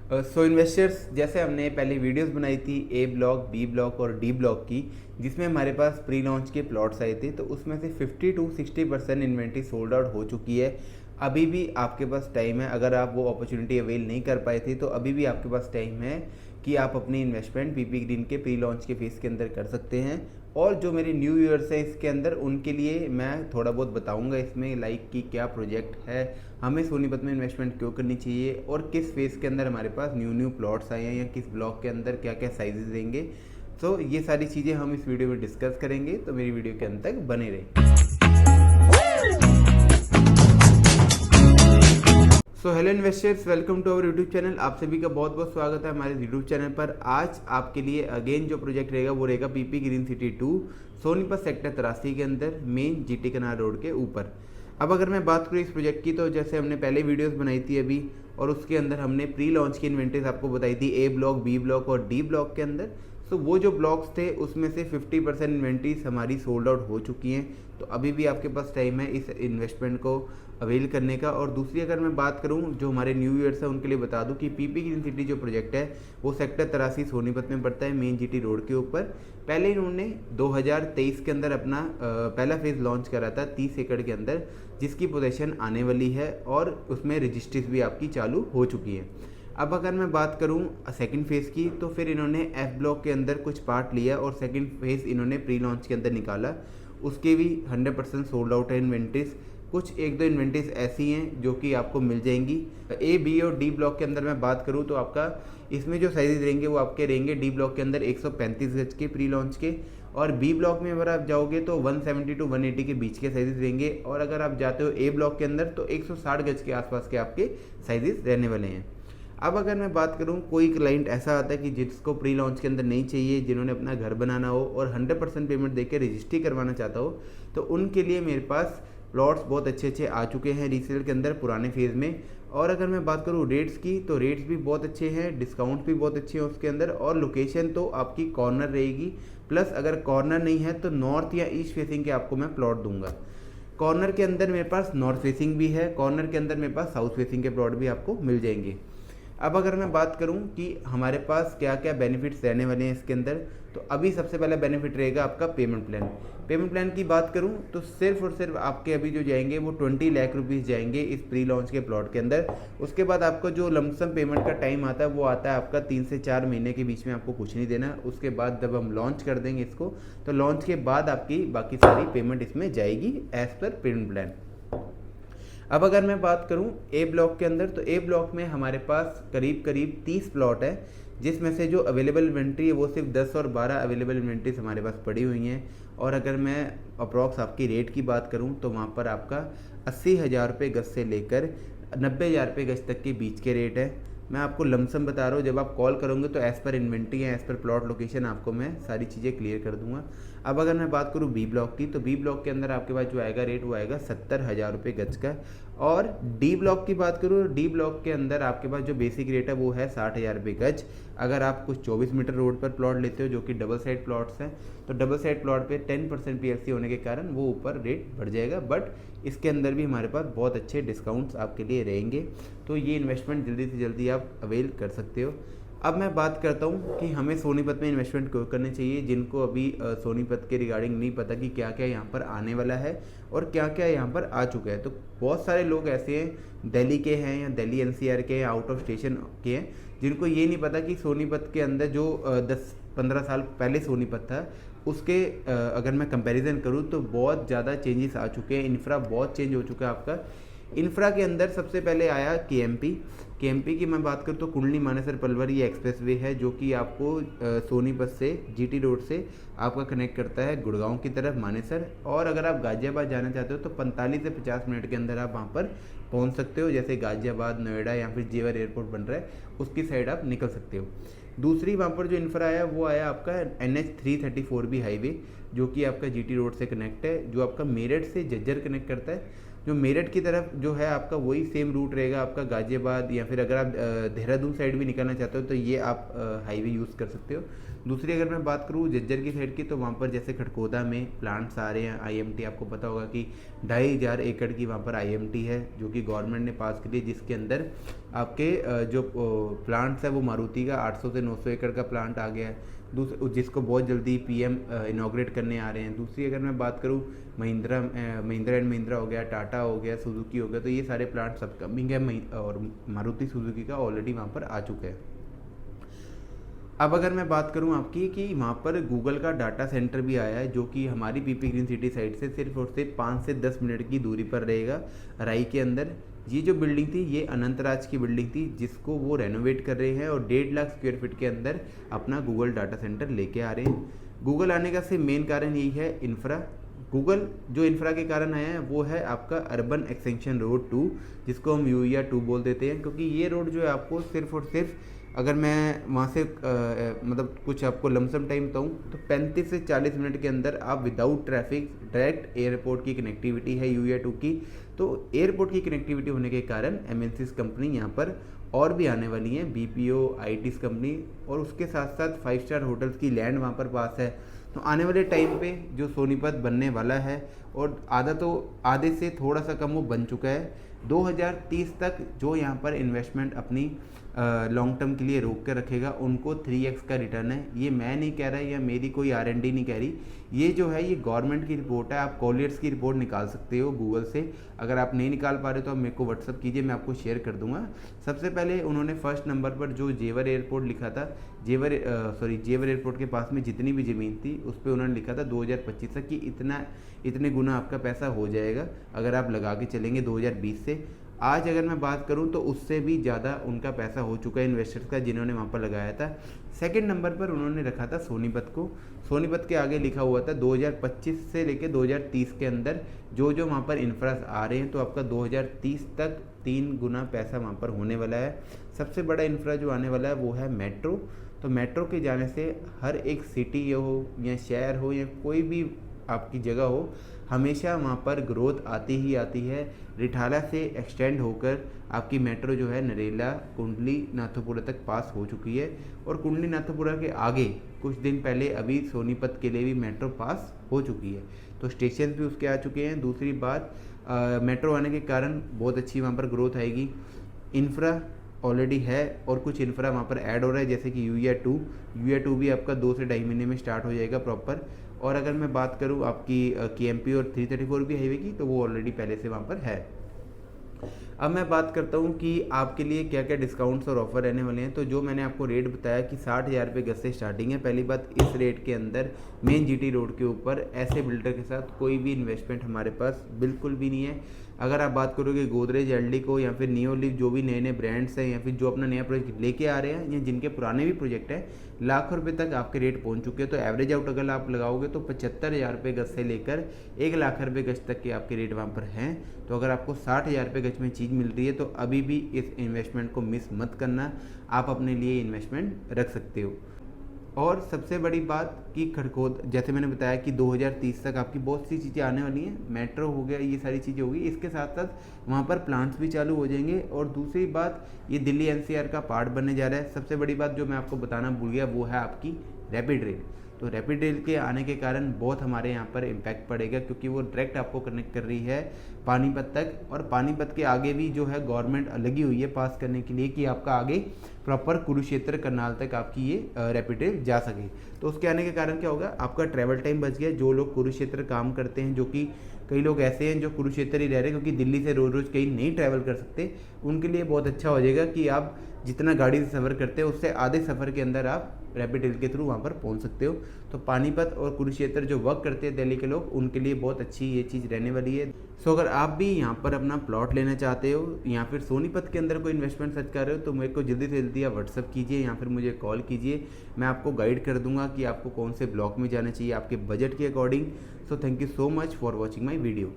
सो investors, जैसे हमने पहले वीडियोस बनाई थी ए ब्लॉक, बी ब्लॉक और डी ब्लॉक की, जिसमें हमारे पास प्री लॉन्च के प्लॉट्स आए थे, तो उसमें से 50 टू 60% इन्वेंट्री सोल्ड आउट हो चुकी है। अभी भी आपके पास टाइम है, अगर आप वो अपॉर्चुनिटी अवेल नहीं कर पाए थे तो अभी भी आपके पास टाइम है कि आप अपनी इन्वेस्टमेंट पीपी ग्रीन के प्री लॉन्च के फेज़ के अंदर कर सकते हैं। और जो मेरे न्यू यूज़र्स हैं इसके अंदर, उनके लिए मैं थोड़ा बहुत बताऊंगा इसमें, लाइक कि क्या प्रोजेक्ट है, हमें सोनीपत में इन्वेस्टमेंट क्यों करनी चाहिए और किस फेज़ के अंदर हमारे पास न्यू प्लॉट्स आए हैं या किस ब्लॉक के अंदर क्या क्या साइजेस रहेंगे। तो ये सारी चीज़ें हम इस वीडियो में डिस्कस करेंगे, तो मेरी वीडियो के अंत तक बने रहें। So hello investors, welcome to our YouTube channel. आप सभी का बहुत बहुत स्वागत है हमारे यूट्यूब चैनल पर। आज आपके लिए अगेन जो प्रोजेक्ट रहेगा वो रहेगा PP green city 2 Sonipat sector 83 के अंदर, मेन जीटी कनाल रोड के ऊपर। अब अगर मैं बात करूँ इस प्रोजेक्ट की, तो जैसे हमने पहले वीडियोस बनाई थी अभी, और उसके अंदर हमने प्री लॉन्च की इन्वेंट्रीज आपको बताई थी ए ब्लॉक, बी ब्लॉक और डी ब्लॉक के अंदर। सो वो जो ब्लॉक्स थे उसमें से 50% इन्वेंट्रीज हमारी सोल्ड आउट हो चुकी हैं। तो अभी भी आपके पास टाइम है इस इन्वेस्टमेंट को अवेल करने का। और दूसरी अगर मैं बात करूं, जो हमारे न्यू ईयर्स है उनके लिए बता दूं कि पीपी ग्रीन सिटी जो प्रोजेक्ट है वो सेक्टर 83 सोनीपत में पड़ता है, मेन जीटी रोड के ऊपर। पहले इन्होंने 2023 के अंदर अपना पहला फेज़ लॉन्च करा था 30 एकड़ के अंदर, जिसकी पोजीशन आने वाली है और उसमें रजिस्ट्रीज भी आपकी चालू हो चुकी है। अब अगर मैं बात करूं सेकंड फेज़ की, तो फिर इन्होंने एफ ब्लॉक के अंदर कुछ पार्ट लिया और सेकंड फेज़ इन्होंने प्री लॉन्च के अंदर निकाला। उसके भी 100% सोल्ड आउट है इन्वेंट्रीज। कुछ एक दो इन्वेंट्रीज ऐसी हैं जो कि आपको मिल जाएंगी। ए, बी और डी ब्लॉक के अंदर मैं बात करूं तो आपका इसमें जो साइजेस रहेंगे वो आपके रहेंगे डी ब्लॉक के अंदर 135 गज के प्री लॉन्च के, और बी ब्लॉक में अगर आप जाओगे तो 170 टू 180 के बीच के साइजेस रहेंगे, और अगर आप जाते हो ए ब्लॉक के अंदर तो 160 गज के आसपास के आपके साइजेस रहने वाले हैं। अब अगर मैं बात करूं, कोई क्लाइंट ऐसा आता है कि जिसको प्री लॉन्च के अंदर नहीं चाहिए, जिन्होंने अपना घर बनाना हो और 100% पेमेंट देकर रजिस्ट्री करवाना चाहता हो, तो उनके लिए मेरे पास प्लॉट्स बहुत अच्छे अच्छे आ चुके हैं रीसेल के अंदर पुराने फेज़ में। और अगर मैं बात करूं रेट्स की, तो रेट्स भी बहुत अच्छे हैं, डिस्काउंट भी बहुत अच्छे हैं उसके अंदर, और लोकेशन तो आपकी कॉर्नर रहेगी। प्लस अगर कॉर्नर नहीं है तो नॉर्थ या ईस्ट फेसिंग के आपको मैं प्लॉट दूंगा। कॉर्नर के अंदर मेरे पास नॉर्थ फेसिंग भी है, कॉर्नर के अंदर मेरे पास साउथ फेसिंग के प्लॉट भी आपको मिल जाएंगे। अब अगर मैं बात करूं कि हमारे पास क्या क्या बेनिफिट्स रहने वाले हैं इसके अंदर, तो अभी सबसे पहला बेनिफिट रहेगा आपका पेमेंट प्लान। पेमेंट प्लान की बात करूं तो सिर्फ और सिर्फ आपके अभी जो जाएंगे वो 20 लाख रुपीज़ जाएंगे इस प्री लॉन्च के प्लॉट के अंदर। उसके बाद आपका जो लमसम पेमेंट का टाइम आता है वो आता है आपका 3 से 4 महीने के बीच में, आपको कुछ नहीं देना। उसके बाद जब हम लॉन्च कर देंगे इसको, तो लॉन्च के बाद आपकी बाकी सारी पेमेंट इसमें जाएगी एज़ पर पेमेंट प्लान। अब अगर मैं बात करूं ए ब्लॉक के अंदर, तो ए ब्लॉक में हमारे पास करीब करीब 30 प्लॉट है, जिसमें से जो अवेलेबल इन्वेंट्री है वो सिर्फ 10 और 12 अवेलेबल इन्वेंट्रीज हमारे पास पड़ी हुई हैं। और अगर मैं अप्रॉक्स आपकी रेट की बात करूं तो वहाँ पर आपका 80,000 रुपये गज से लेकर 90,000 रुपये गज तक के बीच के रेट है। मैं आपको लमसम बता रहा हूँ, जब आप कॉल करोगे तो एज़ पर इन्वेंट्री है, एज़ पर प्लॉट लोकेशन आपको मैं सारी चीज़ें क्लियर कर दूंगा। अब अगर मैं बात करूँ बी ब्लॉक की, तो बी ब्लॉक के अंदर आपके पास जो आएगा रेट वो आएगा 70,000 रुपये गज का। और डी ब्लॉक की बात करूँ, डी ब्लॉक के अंदर आपके पास जो बेसिक रेट है वो है 60,000 रुपये गज। अगर आप कुछ 24 मीटर रोड पर प्लॉट लेते हो जो कि डबल साइड प्लॉट्स हैं, तो डबल साइड प्लॉट पे 10% पीएलसी होने के कारण वो ऊपर रेट बढ़ जाएगा, बट इसके अंदर भी हमारे पास बहुत अच्छे डिस्काउंट्स आपके लिए रहेंगे। तो ये इन्वेस्टमेंट जल्दी से जल्दी आप अवेल कर सकते हो। अब मैं बात करता हूँ कि हमें सोनीपत में इन्वेस्टमेंट क्यों करनी चाहिए, जिनको अभी सोनीपत के रिगार्डिंग नहीं पता कि क्या क्या यहाँ पर आने वाला है और क्या क्या यहाँ पर आ चुका है। तो बहुत सारे लोग ऐसे हैं, दिल्ली के हैं या दिल्ली एनसीआर के हैं, आउट ऑफ स्टेशन के हैं, जिनको ये नहीं पता कि सोनीपत के अंदर जो 10-15 साल पहले सोनीपत था उसके अगर मैं कंपैरिजन करूँ तो बहुत ज़्यादा चेंजेस आ चुके हैं। इंफ्रा बहुत चेंज हो चुका है आपका। इंफ्रा के अंदर सबसे पहले आया केएमपी की मैं बात करूँ तो कुंडली मानेसर पलवल ये एक्सप्रेस वे है, जो कि आपको सोनीपत से जीटी रोड से आपका कनेक्ट करता है गुड़गांव की तरफ मानेसर। और अगर आप गाजियाबाद जाना चाहते हो तो 45 से 50 मिनट के अंदर आप वहाँ पर पहुँच सकते हो। जैसे गाजियाबाद, नोएडा या फिर जेवर एयरपोर्ट बन रहा है उसकी साइड आप निकल सकते हो। दूसरी वहाँ पर जो इंफ्रा आया वो आया आपका NH334B हाईवे, जो कि आपका जीटी रोड से कनेक्ट है, जो आपका मेरठ से जज्जर कनेक्ट करता है। जो मेरठ की तरफ जो है आपका वही सेम रूट रहेगा आपका गाजियाबाद, या फिर अगर आप देहरादून साइड भी निकलना चाहते हो तो ये आप हाईवे यूज़ कर सकते हो। दूसरी अगर मैं बात करूँ जज्जर की साइड की, तो वहाँ पर जैसे खड़कोदा में प्लांट्स आ रहे हैं, IMT आपको पता होगा कि 2,500 एकड़ की वहाँ पर IMT है जो कि गवर्नमेंट ने पास करी है, जिसके अंदर आपके जो प्लांट्स है वो मारुति का 800 से 900 एकड़ का प्लांट आ गया है, जिसको बहुत जल्दी PM इनॉग्रेट करने आ रहे हैं। दूसरी अगर मैं बात करूँ महिंद्रा एंड महिंद्रा हो गया, टाटा हो गया, सुजुकी हो गया, तो ये सारे प्लांट्स अपकमिंग है और मारुति सुजुकी का ऑलरेडी वहाँ पर आ चुका है। अब अगर मैं बात करूं आपकी कि वहाँ पर गूगल का डाटा सेंटर भी आया है जो कि हमारी PP ग्रीन सिटी साइड से सिर्फ और सिर्फ 5 से 10 मिनट की दूरी पर रहेगा राई के अंदर। ये जो बिल्डिंग थी ये अनंतराज की बिल्डिंग थी जिसको वो रेनोवेट कर रहे हैं और 1.5 लाख स्क्वायर फीट के अंदर अपना गूगल डाटा सेंटर लेके आ रहे हैं। गूगल आने का सिर्फ मेन कारण यही है इंफ्रा। गूगल जो इंफ्रा के कारण आया है वो है आपका अर्बन एक्सटेंशन रोड 2, जिसको हम UER 2 बोल देते हैं, क्योंकि ये रोड जो है आपको सिर्फ और सिर्फ अगर मैं वहाँ से मतलब कुछ आपको लमसम टाइम बताऊँ तो 35 से 40 मिनट के अंदर आप विदाउट ट्रैफिक डायरेक्ट एयरपोर्ट की कनेक्टिविटी है UER 2 की। तो एयरपोर्ट की कनेक्टिविटी होने के कारण MNCs कंपनी यहाँ पर और भी आने वाली हैं, BPO ITs कंपनी, और उसके साथ साथ 5 स्टार होटल्स की लैंड वहाँ पर पास है। तो आने वाले टाइम पे जो सोनीपत बनने वाला है और आधे से थोड़ा सा कम वो बन चुका है, 2030 तक जो यहाँ पर इन्वेस्टमेंट अपनी लॉन्ग टर्म के लिए रोक कर रखेगा उनको 3x का रिटर्न है। ये मैं नहीं कह रहा या मेरी कोई R&D नहीं कह रही, ये जो है ये गवर्नमेंट की रिपोर्ट है। आप कॉलियर्स की रिपोर्ट निकाल सकते हो गूगल से। अगर आप नहीं निकाल पा रहे तो आप मेरे को व्हाट्सअप कीजिए, मैं आपको शेयर कर दूंगा। सबसे पहले उन्होंने फर्स्ट नंबर पर जो जेवर एयरपोर्ट लिखा था, जेवर एयरपोर्ट के पास में जितनी भी ज़मीन थी उस पर उन्होंने लिखा था 2025 तक कि इतने गुना आपका पैसा हो जाएगा अगर आप लगा के चलेंगे 2020 से। आज अगर मैं बात करूं तो उससे भी ज़्यादा उनका पैसा हो चुका है इन्वेस्टर्स का जिन्होंने वहाँ पर लगाया था। सेकंड नंबर पर उन्होंने रखा था सोनीपत को। सोनीपत के आगे लिखा हुआ था 2025 से लेकर 2030 के अंदर जो वहाँ पर इंफ्रास आ रहे हैं, तो आपका 2030 तक 3 गुना पैसा वहाँ पर होने वाला है। सबसे बड़ा इंफ्रा जो आने वाला है वो है मेट्रो। तो मेट्रो के जाने से हर एक सिटी हो या शहर हो या कोई भी आपकी जगह हो, हमेशा वहाँ पर ग्रोथ आती ही आती है। रिठाला से एक्सटेंड होकर आपकी मेट्रो जो है नरेला कुंडली नाथोपुरा तक पास हो चुकी है, और कुंडली नाथोपुरा के आगे कुछ दिन पहले अभी सोनीपत के लिए भी मेट्रो पास हो चुकी है। तो स्टेशन भी उसके आ चुके हैं। दूसरी बात, मेट्रो आने के कारण बहुत अच्छी वहाँ पर ग्रोथ आएगी। इंफ्रा ऑलरेडी है और कुछ इंफ्रा वहाँ पर ऐड हो रहा है, जैसे कि UER 2 भी आपका 2 से 2.5 महीने में स्टार्ट हो जाएगा प्रॉपर। और अगर मैं बात करूँ आपकी KMP और 334 भी हाईवे की, तो वो ऑलरेडी पहले से वहाँ पर है। अब मैं बात करता हूँ कि आपके लिए क्या क्या डिस्काउंट्स और ऑफर रहने वाले हैं। तो जो मैंने आपको रेट बताया कि 60,000 रुपये गज से स्टार्टिंग है। पहली बात, इस रेट के अंदर मेन GT रोड के ऊपर ऐसे बिल्डर के साथ कोई भी इन्वेस्टमेंट हमारे पास बिल्कुल भी नहीं है। अगर आप बात करोगे गोदरेज, एल्डिको या फिर नियोलिव, जो भी नए नए ब्रांड्स हैं या फिर जो अपना नया प्रोजेक्ट लेके आ रहे हैं या जिनके पुराने भी प्रोजेक्ट हैं, लाखों रुपए तक आपके रेट पहुंच चुके हैं। तो एवरेज आउट अगर आप लगाओगे तो 75,000 रुपये गज से लेकर 1 लाख रुपये गज तक के आपके रेट वहाँ पर हैं। तो अगर आपको 60,000 रुपये गज में चीज़ मिल रही है तो अभी भी इस इन्वेस्टमेंट को मिस मत करना, आप अपने लिए इन्वेस्टमेंट रख सकते हो। और सबसे बड़ी बात कि खड़कोद, जैसे मैंने बताया कि 2030 तक आपकी बहुत सी चीज़ें आने वाली हैं। मेट्रो हो गया, ये सारी चीज़ें होगी। इसके साथ साथ वहाँ पर प्लांट्स भी चालू हो जाएंगे। और दूसरी बात, ये दिल्ली NCR का पार्ट बनने जा रहा है। सबसे बड़ी बात जो मैं आपको बताना भूल गया वो है आपकी रैपिड रेल। तो रैपिड रेल के आने के कारण बहुत हमारे यहाँ पर इम्पैक्ट पड़ेगा, क्योंकि वो डायरेक्ट आपको कनेक्ट कर रही है पानीपत तक। और पानीपत के आगे भी जो है गवर्नमेंट लगी हुई है पास करने के लिए कि आपका आगे प्रॉपर कुरुक्षेत्र करनाल तक आपकी ये रैपिड रेल जा सके। तो उसके आने के कारण क्या होगा, आपका ट्रैवल टाइम बच गया। जो लोग कुरुक्षेत्र काम करते हैं, जो कि कई लोग ऐसे हैं जो कुरुक्षेत्र ही रह रहे हैं क्योंकि दिल्ली से रोज़ रोज़ कहीं नहीं ट्रैवल कर सकते, उनके लिए बहुत अच्छा हो जाएगा कि आप जितना गाड़ी से सफ़र करते हो उससे आधे सफ़र के अंदर आप रैपिड रेल के थ्रू वहाँ पर पहुँच सकते हो। तो पानीपत और कुरुक्षेत्र जो वर्क करते हैं दिल्ली के लोग, उनके लिए बहुत अच्छी ये चीज़ रहने वाली है। सो अगर आप भी यहाँ पर अपना प्लॉट लेना चाहते हो या फिर सोनीपत के अंदर कोई इन्वेस्टमेंट सर्च कर रहे हो, तो मेरे को जल्दी से जल्दी आप व्हाट्सअप कीजिए या फिर मुझे कॉल कीजिए। मैं आपको गाइड कर दूंगा कि आपको कौन से ब्लॉक में जाना चाहिए आपके बजट के according. So thank you so much for watching my video.